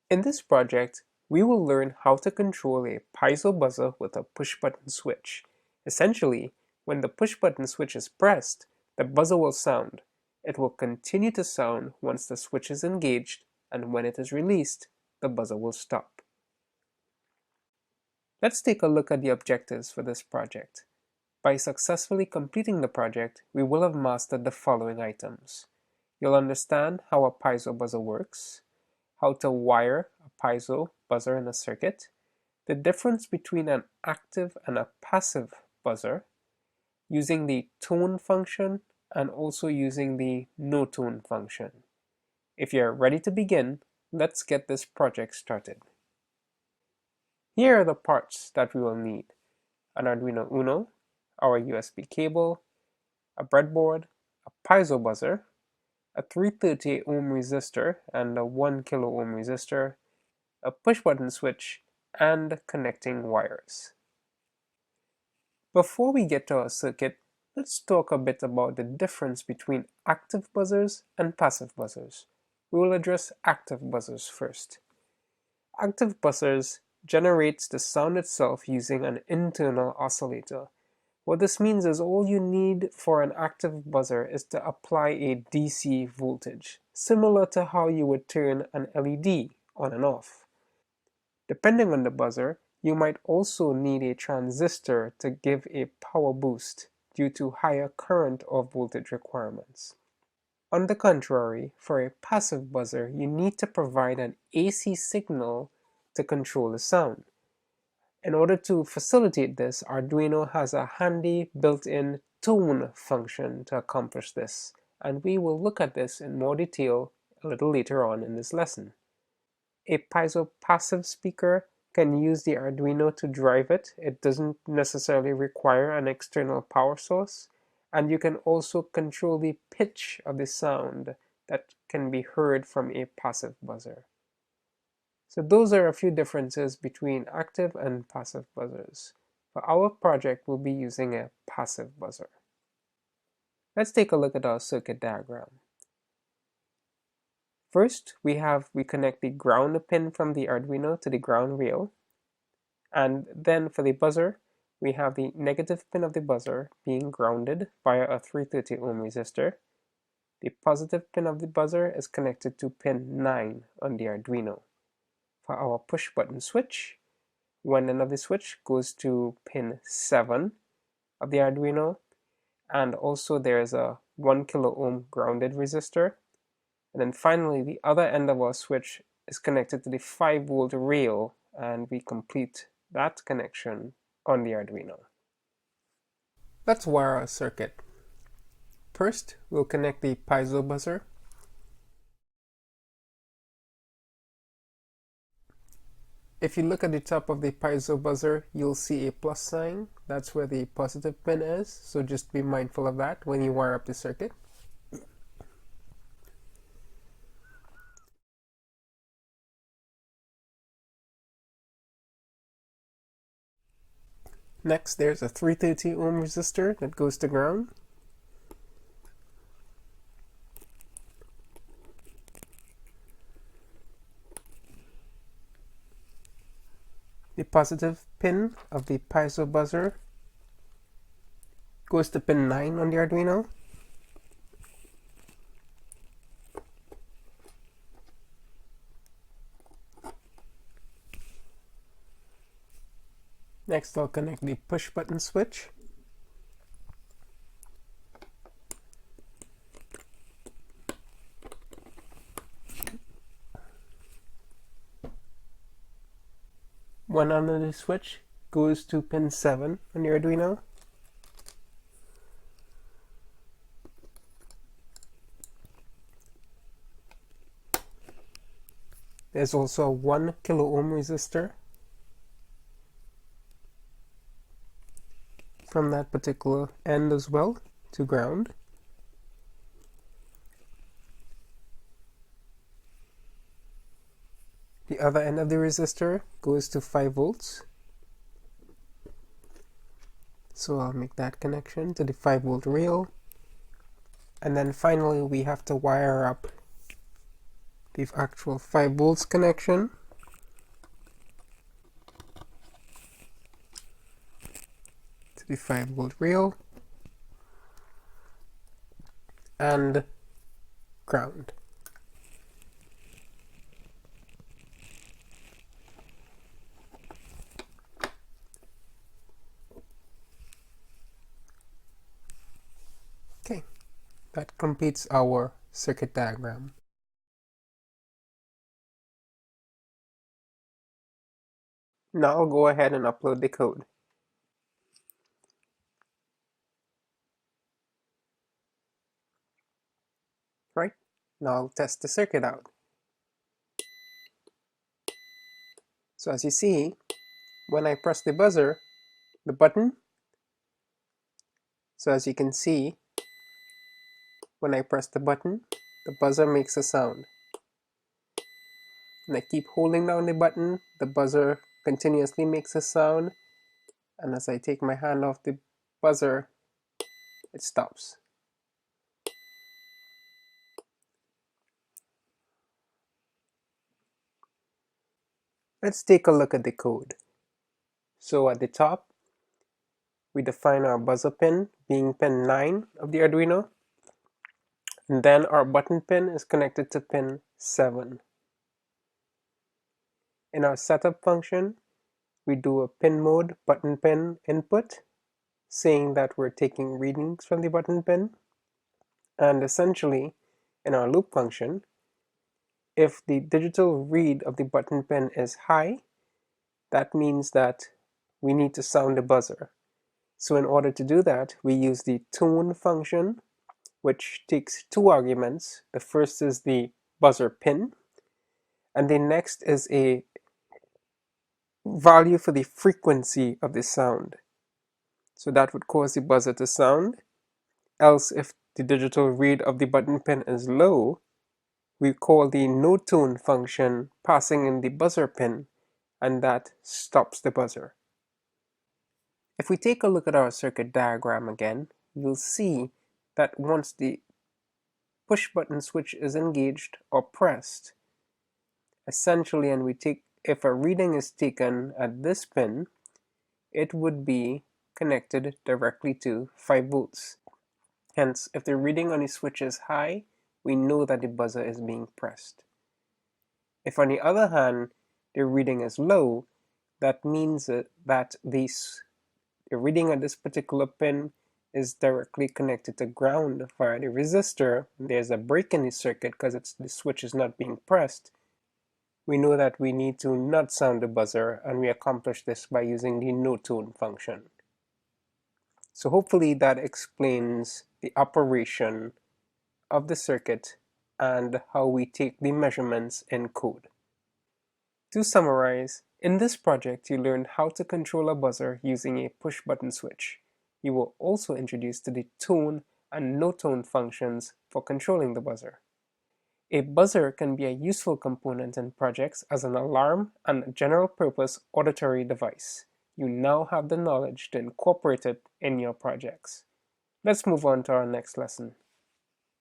In this project, we will learn how to control a piezo buzzer with a push-button switch. Essentially, when the push-button switch is pressed, the buzzer will sound. It will continue to sound once the switch is engaged, and when it is released, the buzzer will stop. Let's take a look at the objectives for this project. By successfully completing the project, we will have mastered the following items. You'll understand how a piezo buzzer works, how to wire a piezo buzzer in a circuit, the difference between an active and a passive buzzer, using the tone function and also using the no tone function. If you're ready to begin, let's get this project started. Here are the parts that we will need: an Arduino Uno, our USB cable, a breadboard, a piezo buzzer, a 330 ohm resistor and a 1 kilo ohm resistor, a push-button switch, and connecting wires. Before we get to our circuit, let's talk a bit about the difference between active buzzers and passive buzzers. We will address active buzzers first. Active buzzers generates the sound itself using an internal oscillator. What this means is all you need for an active buzzer is to apply a DC voltage, similar to how you would turn an LED on and off. Depending on the buzzer, you might also need a transistor to give a power boost due to higher current or voltage requirements. On the contrary, for a passive buzzer, you need to provide an AC signal to control the sound. In order to facilitate this, Arduino has a handy built-in tone function to accomplish this, and we will look at this in more detail a little later on in this lesson. A piezo passive speaker can use the Arduino to drive it. It doesn't necessarily require an external power source, and you can also control the pitch of the sound that can be heard from a passive buzzer. So those are a few differences between active and passive buzzers. For our project, we'll be using a passive buzzer. Let's take a look at our circuit diagram. First, we connect the ground pin from the Arduino to the ground rail. And then for the buzzer, we have the negative pin of the buzzer being grounded via a 330 ohm resistor. The positive pin of the buzzer is connected to pin 9 on the Arduino. For our push button switch, one end of the switch goes to pin 7 of the Arduino, and also there's a 1 kilo ohm grounded resistor. And then finally, the other end of our switch is connected to the 5-volt rail, and we complete that connection on the Arduino. Let's wire our circuit. First, we'll connect the piezo buzzer. If you look at the top of the piezo buzzer, you'll see a plus sign. That's where the positive pin is, so just be mindful of that when you wire up the circuit. Next, there's a 330 ohm resistor that goes to ground. The positive pin of the piezo buzzer goes to pin 9 on the Arduino. Next, I'll connect the push button switch. One end of the switch goes to pin 7 on the Arduino. There's also a 1 kilo ohm resistor from that particular end as well to ground. The other end of the resistor goes to 5 volts. So I'll make that connection to the 5-volt rail. And then finally we have to wire up the actual 5 volts connection. To the 5 volt rail and ground. Okay, that completes our circuit diagram. Now I'll go ahead and upload the code. Right, now I'll test the circuit out. So as you see, when I press the buzzer, the button, so as you can see, when I press the button, the buzzer makes a sound. And I keep holding down the button, the buzzer continuously makes a sound, and as I take my hand off the buzzer, it stops. Let's take a look at the code. So at the top, we define our buzzer pin being pin 9 of the Arduino, and then our button pin is connected to pin 7. In our setup function, we do a pin mode button pin input, saying that we're taking readings from the button pin, and essentially, in our loop function, if the digital read of the button pin is high, that means that we need to sound the buzzer. So in order to do that, we use the tune function, which takes 2 arguments. The first is the buzzer pin, and the next is a value for the frequency of the sound. So that would cause the buzzer to sound. Else, if the digital read of the button pin is low, we call the no tune function passing in the buzzer pin, and that stops the buzzer. If we take a look at our circuit diagram again, you'll see that once the push button switch is engaged or pressed, essentially, and if a reading is taken at this pin, it would be connected directly to 5 volts. Hence, if the reading on the switch is high, we know that the buzzer is being pressed. If on the other hand, the reading is low, that means that the reading at this particular pin is directly connected to ground via the resistor. There's a break in the circuit because the switch is not being pressed. We know that we need to not sound the buzzer, and we accomplish this by using the no tune function. So hopefully that explains the operation of the circuit and how we take the measurements in code. To summarize, in this project you learned how to control a buzzer using a push button switch. You were also introduced to the tone and no tone functions for controlling the buzzer. A buzzer can be a useful component in projects as an alarm and a general-purpose auditory device. You now have the knowledge to incorporate it in your projects. Let's move on to our next lesson.